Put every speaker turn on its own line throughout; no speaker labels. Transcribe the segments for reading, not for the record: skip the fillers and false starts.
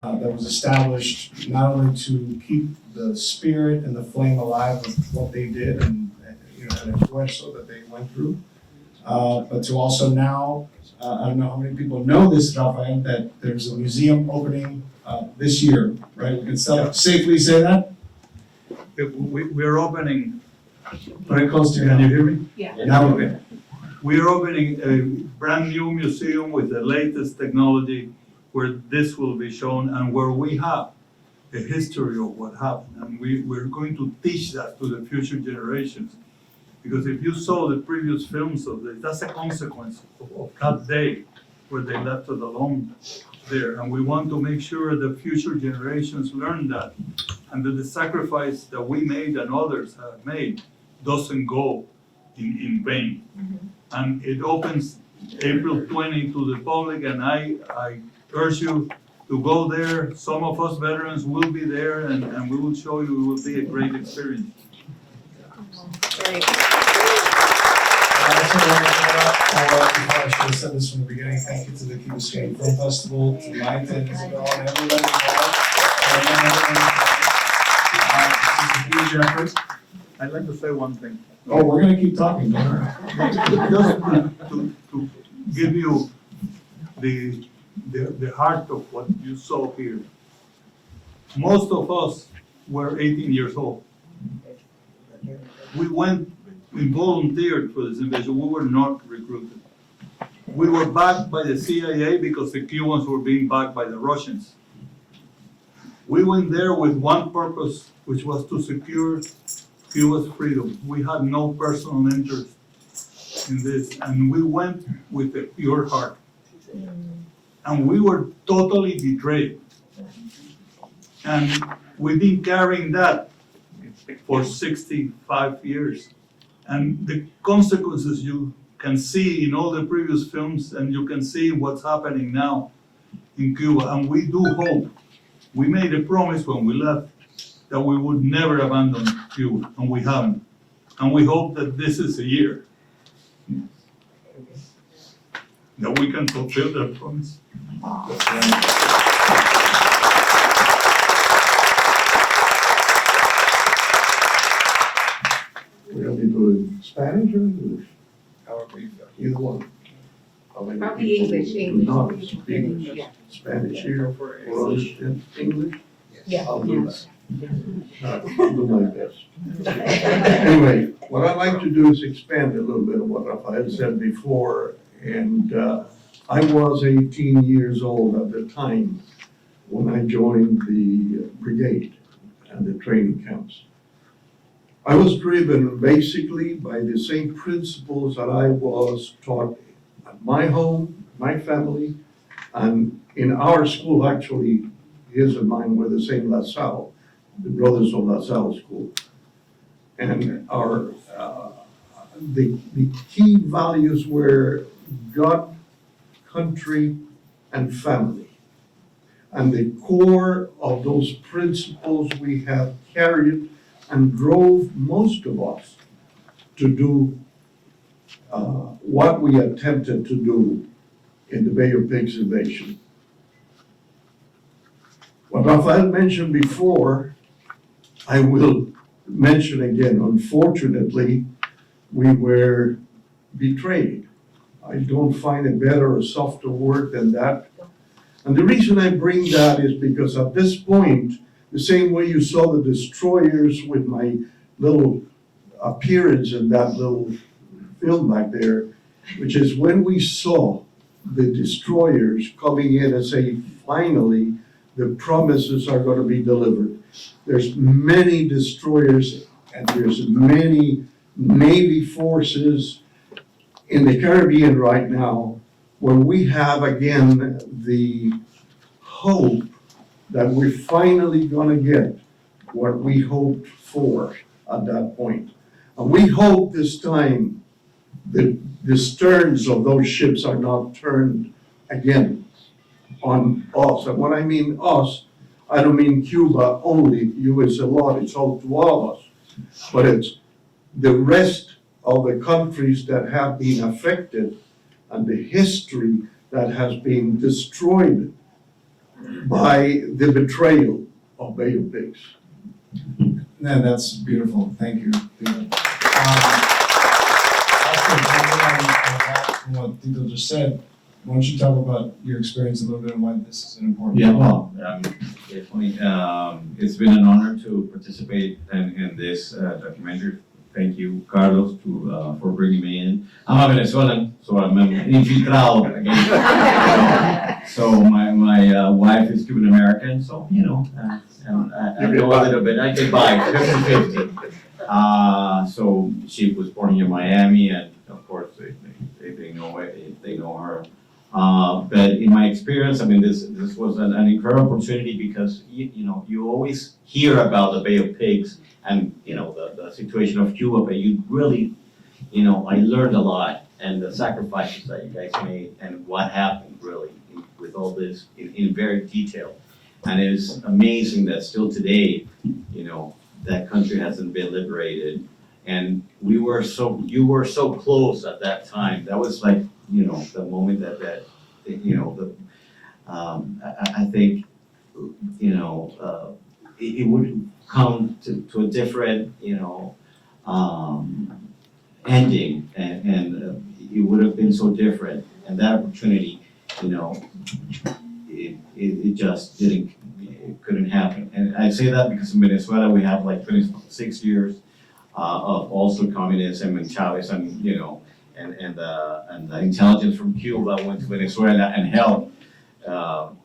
that was established not only to keep the spirit and the flame alive of what they did and el esfuerzo that they went through, but to also now, I don't know how many people know this, Rafael, that there's a museum opening this year, right? We can safely say that?
We're opening,
Very close to you
can
now.
you hear me?
Yeah.
Now we're good.
We're opening a brand new museum with the latest technology where this will be shown and where we have a history of what happened. And we're going to teach that to the future generations. Because if you saw the previous films of this, that's a consequence of that day where they left us alone there. And we want to make sure the future generations learn that and that the sacrifice that we made and others have made doesn't go in vain. And it opens April 20 to the public, and I urge you to go there. Some of us veterans will be there, and we will show you. It will be a great experience.
Great.
I should have said this from the beginning. Thank you to the Biscayne Film Festival, to Maite and Isabel, and everybody involved. It's a huge effort.
I'd like to say one thing.
Oh, we're gonna keep talking, don't worry.
Just to give you the heart of what you saw here. Most of us were 18 years old. We volunteered for this invasion. We were not recruited. We were backed by the CIA because the Cubans were being backed by the Russians. We went there with one purpose, which was to secure Cuba's freedom. We had no personal interest in this, and we went with a pure heart. And we were totally betrayed. And we've been carrying that for 65 years. And the consequences you can see in all the previous films, and you can see what's happening now in Cuba. And we do hope, we made a promise when we left that we would never abandon Cuba, and we haven't. And we hope that this is a year that we can fulfill that promise.
We're gonna be doing Spanish or English?
However you feel.
Either one. How many
Probably
people
English,
do
English.
not speak English?
Yeah.
Spanish here, or understand English?
Yeah.
I'll do that. I'll do my best. Anyway, what I'd like to do is expand a little bit on what Rafael said before. And I was 18 years old at the time when I joined the brigade and the training camps. I was driven basically by the same principles that I was taught at my home, my family, and in our school. Actually, his and mine were the same La Salle, the Brothers of La Salle School. And our, the key values were God, country, and family. And the core of those principles we have carried and drove most of us to do what we attempted to do in the Bay of Pigs invasion. What Rafael mentioned before, I will mention again. Unfortunately, we were betrayed. I don't find a better or softer word than that. And the reason I bring that is because at this point, the same way you saw the destroyers with my little appearance in that little film back there, which is when we saw the destroyers coming in and saying, finally, the promises are going to be delivered. There's many destroyers and there's many Navy forces in the Caribbean right now where we have again the hope that we're finally gonna get what we hoped for at that point. And we hope this time that the sterns of those ships are not turned again on us. And when I mean us, I don't mean Cuba only, US a lot, it's all to all of us. But it's the rest of the countries that have been affected and the history that has been destroyed by the betrayal of Bay of Pigs.
No, that's beautiful, thank you, Tito. Also, building on that, from what Tito just said, why don't you talk about your experience a little bit and why this is an important?
Yeah, well, definitely, it's been an honor to participate in this documentary. Thank you, Carlos, for bringing me in. I'm a Venezuelan, so I'm infiltrado again. So my wife is Cuban American, so, and I know a little bit, I can buy 50-50. So she was born here in Miami, and of course, they know it, they know her. But in my experience, I mean, this was an incredible opportunity because, you always hear about the Bay of Pigs and, the situation of Cuba, but you really, I learned a lot and the sacrifices that you guys made and what happened really with all this in very detail. And it's amazing that still today, that country hasn't been liberated. And you were so close at that time. That was like, the moment that I think, it would come to a different, ending, and it would have been so different. And that opportunity, it just couldn't happen. And I say that because in Venezuela, we have like 26 years of also communism and Chavez and, and the intelligence from Cuba went to Venezuela and helped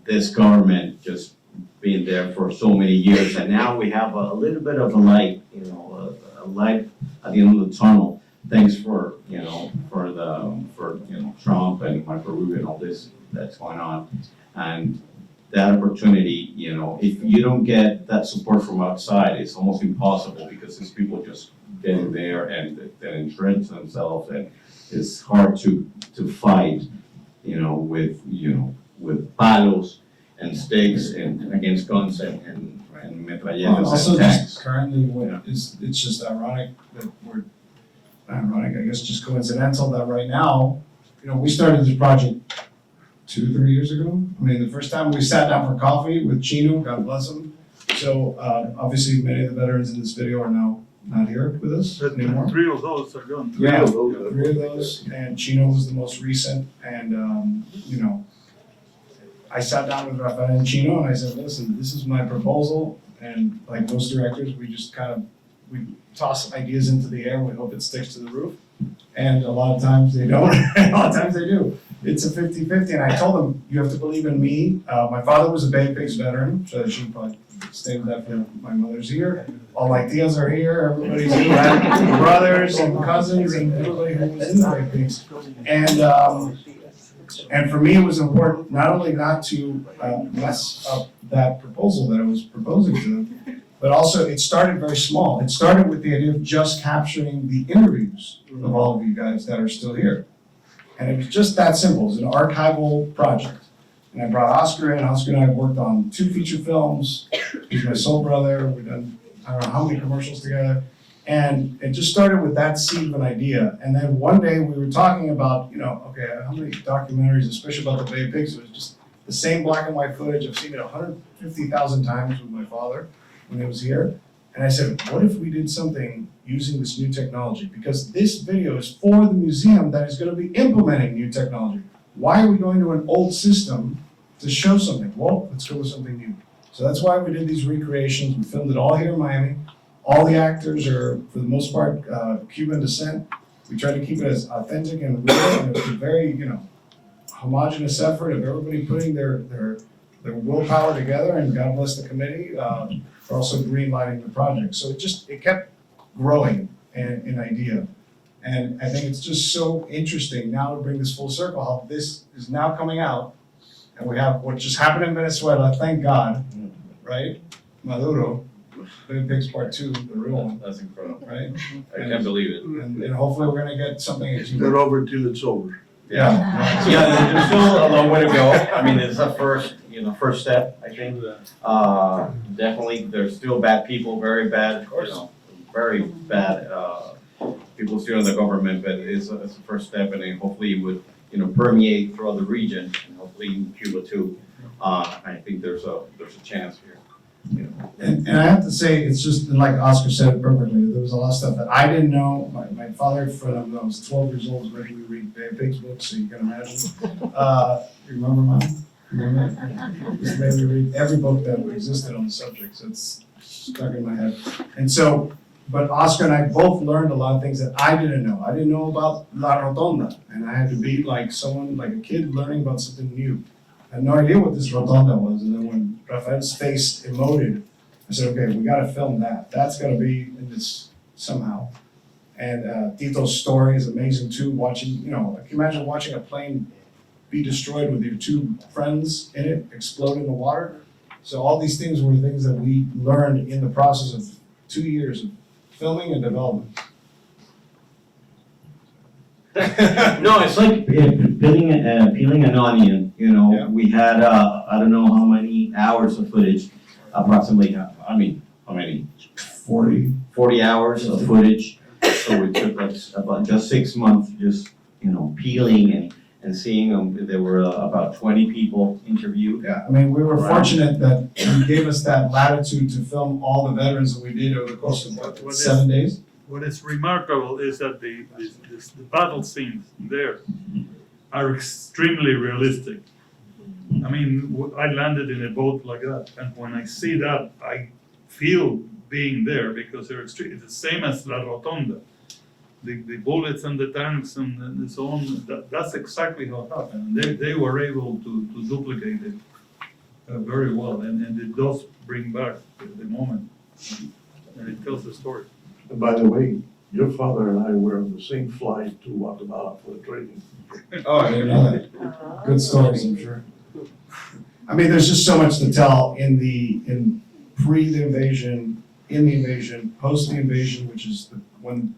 this government just being there for so many years. And now we have a little bit of a light, a light at the end of the tunnel. Thanks for Trump and Marco Rubio and all this that's going on. And that opportunity, if you don't get that support from outside, it's almost impossible because these people just get in there and entrench themselves, and it's hard to fight, with palos and sticks and against guns and metralletas
Also,
and tanks.
just currently, it's just ironic that I guess just coincidental that right now, we started this project 2-3 years ago. I mean, the first time we sat down for coffee with Chino, God bless him. So, obviously, many of the veterans in this video are now not here with us anymore.
3 of those are gone.
Yeah, 3 of those, and Chino was the most recent, and, I sat down with Rafael and Chino, and I said, listen, this is my proposal, and like most directors, we just we toss ideas into the air, and we hope it sticks to the roof, and a lot of times they don't, and a lot of times they do. It's a 50-50, and I told them, you have to believe in me. My father was a Bay of Pigs veteran, so I should probably stay with that for my mother's here. All my tias are here, everybody's here, right? Brothers and cousins and everybody who was in the Bay of Pigs. And for me, it was important not only not to mess up that proposal that I was proposing to them, but also it started very small. It started with the idea of just capturing the interviews of all of you guys that are still here. And it was just that simple. It was an archival project. And I brought Oscar in. Oscar and I have worked on 2 feature films. He's my soul brother. We've done, I don't know how many commercials together. And it just started with that seed of an idea. And then one day we were talking about, okay, how many documentaries, especially about the Bay of Pigs, it was just the same black and white footage. I've seen it 150,000 times with my father when he was here. And I said, what if we did something using this new technology? Because this video is for the museum that is going to be implementing new technology. Why are we going to an old system to show something? Well, let's go with something new. So that's why we did these recreations. We filmed it all here in Miami. All the actors are, for the most part, Cuban descent. We tried to keep it as authentic and real, and it was a very, homogenous effort of everybody putting their willpower together, and God bless the committee for also greenlighting the project. So it kept growing in idea. And I think it's just so interesting now to bring this full circle, how this is now coming out, and we have what just happened in Venezuela, thank God, right? Maduro, Bay of Pigs Part 2, the real one,
That's incredible.
right?
I can't believe it.
And hopefully we're gonna get something.
It's not over till it's over.
Yeah.
Yeah, there's still a long way to go. I mean, it's a first step, I think. Definitely, there's still bad people, very bad, very bad people still in the government, but it's a first step, and then hopefully it would, permeate throughout the region, and hopefully in Cuba too. I think there's a chance here, you know.
And I have to say, it's just, like Oscar said it perfectly, there was a lot of stuff that I didn't know. My father, when I was 12 years old, was making me read Bay of Pigs books, so you can imagine. You remember, Mom? You remember that? Just made me read every book that existed on the subject, so it's stuck in my head. And so, but Oscar and I both learned a lot of things that I didn't know. I didn't know about La Rotonda, and I had to be like someone, like a kid learning about something new. I had no idea what this Rotonda was, and then when Rafael's face emoted, I said, okay, we gotta film that. That's gotta be in this somehow. And Tito's story is amazing too, watching, you know, can you imagine watching a plane be destroyed with your two friends in it, explode in the water? So all these things were things that we learned in the process of 2 years of filming and development.
No, it's like peeling an onion, you know.
Yeah.
We had, I don't know how many hours of footage, approximately, how many? 40 hours of footage. So it took us about just 6 months, just, you know, peeling and seeing them. There were about 20 people interviewed.
Yeah, I mean, we were fortunate that you gave us that latitude to film all the veterans that we did over the course of what, 7 days?
What is remarkable is that the battle scenes there are extremely realistic. I mean, I landed in a boat like that, and when I see that, I feel being there because they're extreme. It's the same as La Rotonda. The bullets and the tanks and so on, that's exactly how it happened. They were able to duplicate it very well, and it does bring back the moment, and it tells the story.
And by the way, your father and I were on the same flight to Guatemala for the training.
Oh, I didn't know that. Good stories, I'm sure. I mean, there's just so much to tell in pre the invasion, in the invasion, post the invasion, which is when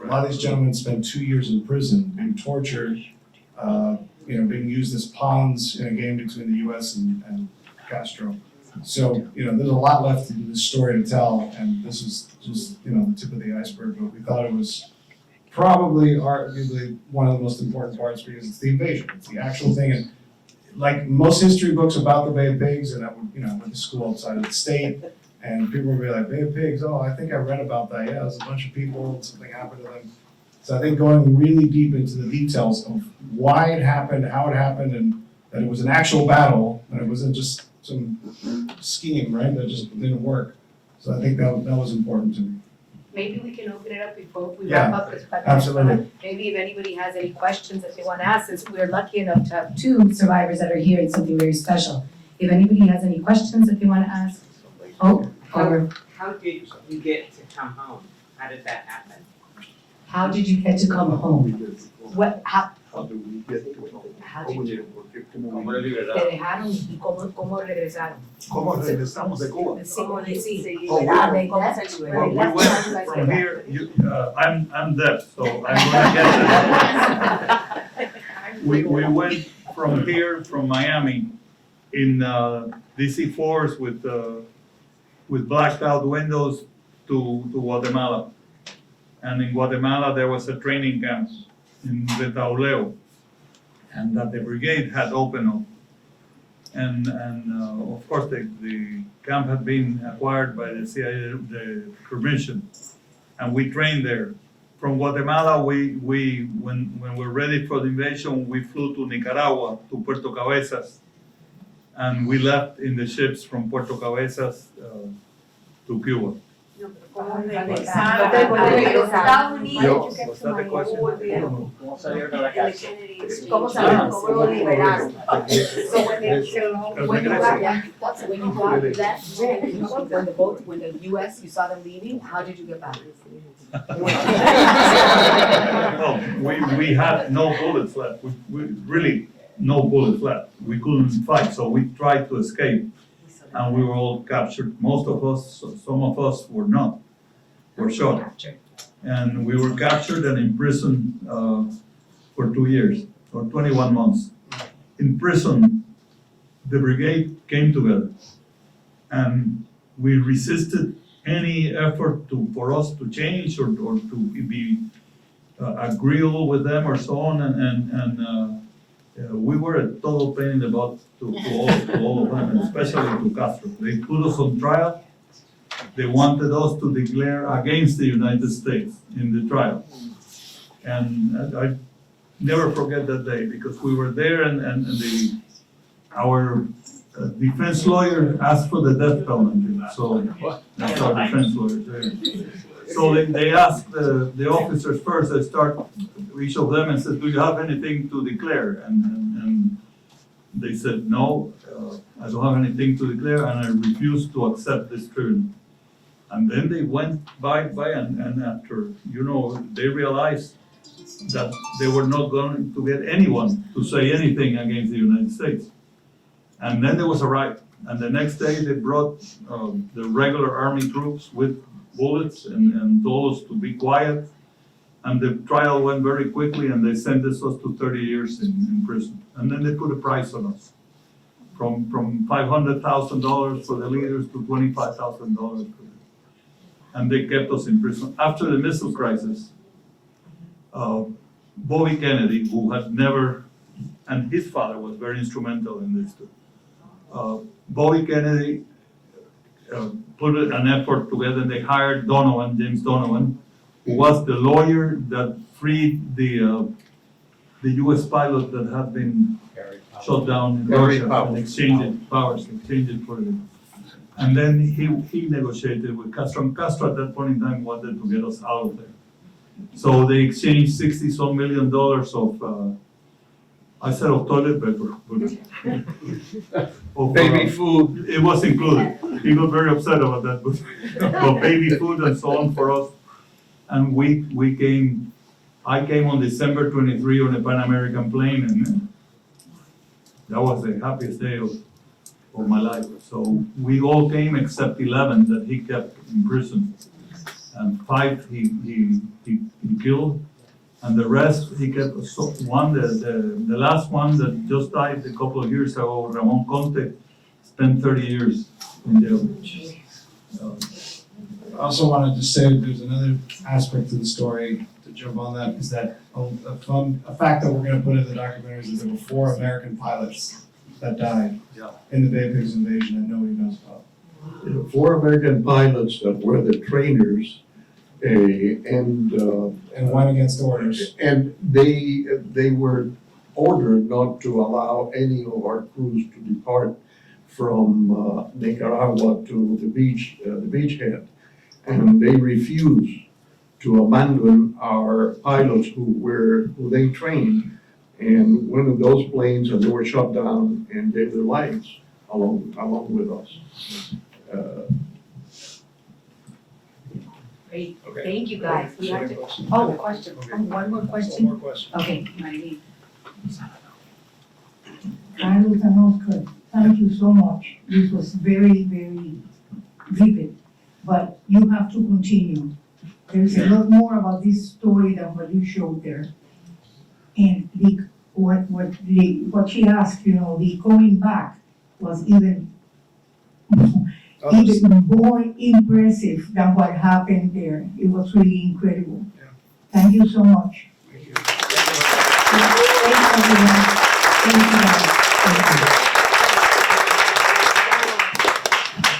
a lot of these gentlemen spent 2 years in prison, being tortured, you know, being used as pawns in a game between the U.S. and Castro. So, you know, there's a lot left in this story to tell, and this is just, you know, the tip of the iceberg, but we thought it was probably arguably one of the most important parts because it's the invasion. It's the actual thing, and like most history books about the Bay of Pigs, and I would, you know, went to school outside of the state, and people would be like, Bay of Pigs, oh, I think I read about that. Yeah, there's a bunch of people, and something happened to them. So I think going really deep into the details of why it happened, how it happened, and that it was an actual battle, and it wasn't just some scheme, right, that just didn't work. So I think that was important to me.
Maybe we can open it up before we
Yeah,
wrap up this.
absolutely.
Maybe if anybody has any questions that they want to ask, since we're lucky enough to have 2 survivors that are here, it's something very special. If anybody has any questions that they want to ask, or
How did you get to come home? How did that happen?
how did you get to come home? What, how
do we get to
did you, te dejaron y cómo regresaron?
¿Cómo regresamos de Cuba?
Sí.
Oh,
Ah, they left?
Well, we
They left?
went from here, I'm deaf, so I'm gonna get it. We went from here, from Miami, in DC-4s with blacked out windows to Guatemala. And in Guatemala, there was a training camp in Betauleo, and that the brigade had opened up. And of course, the camp had been acquired by the CIA, the permission, and we trained there. From Guatemala, when we're ready for the invasion, we flew to Nicaragua, to Puerto Cabezas, and we left in the ships from Puerto Cabezas to Cuba.
¿Cómo salieron? ¿Cómo lo liberaron? So when you got that, when the US, you saw them leaving, how did you get back?
No, we had no bullets left. We really no bullets left. We couldn't fight, so we tried to escape, and we were all captured. Most of us, some of us were not. Were shot, and we were captured and imprisoned for 2 years or 21 months. In prison, the brigade came together, and we resisted any effort for us to change or to be agreeable with them or so on, and we were a total pain in the butt to all of them, especially to Castro. They put us on trial. They wanted us to declare against the United States in the trial. And I never forget that day, because we were there and our defense lawyer asked for the death penalty. So that's our defense lawyer there. So they asked the officers first, they start, each of them, and said, do you have anything to declare? And they said, no, I don't have anything to declare, and I refuse to accept this tribunal. And then they went by and after, they realized that they were not going to get anyone to say anything against the United States. And then there was a riot. And the next day they brought the regular army troops with bullets and told us to be quiet. And the trial went very quickly, and they sentenced us to 30 years in prison. And then they put a price on us, from $500,000 for the leaders to $25,000. And they kept us in prison. After the missile crisis, Bobby Kennedy, who had never, and his father was very instrumental in this too. Bobby Kennedy put an effort together, and they hired James Donovan, who was the lawyer that freed the U.S. pilot that had been shot down in Russia and exchanged for it. And then he negotiated with Castro, and Castro at that point in time wanted to get us out of there. So they exchanged $60-some million of, I said of toilet paper, but of,
Baby food.
it was included. He got very upset about that, but baby food and so on for us. And I came on December 23 on a Pan American plane, and that was the happiest day of my life. So we all came except 11 that he kept in prison. And 5 he killed, and the rest he kept. One, the last one that just died a couple of years ago, Ramon Conte, spent 30 years in jail.
I also wanted to say there's another aspect to the story, to jump on that, is that a fact that we're gonna put in the documentary is that there were 4 American pilots that died in the Bay of Pigs invasion that nobody knows about.
4 American pilots that were the trainers, and
went against orders.
And they were ordered not to allow any of our crews to depart from Nicaragua to the beachhead. And they refused to abandon our pilots who they trained. And one of those planes, and they were shot down and gave their lives along with us.
Great,
Okay.
thank you guys. We have to,
Question.
question,
Okay.
one more question?
One more question.
Okay, Marilyn.
Carlos and Oscar, thank you so much. This was very, very vivid, but you have to continue. There's a lot more about this story than what you showed there. And what she asked, the coming back was even more impressive than what happened there. It was really incredible.
Yeah.
Thank you so much.
Thank you.
Thanks, everyone. Thank you, guys. Thank you.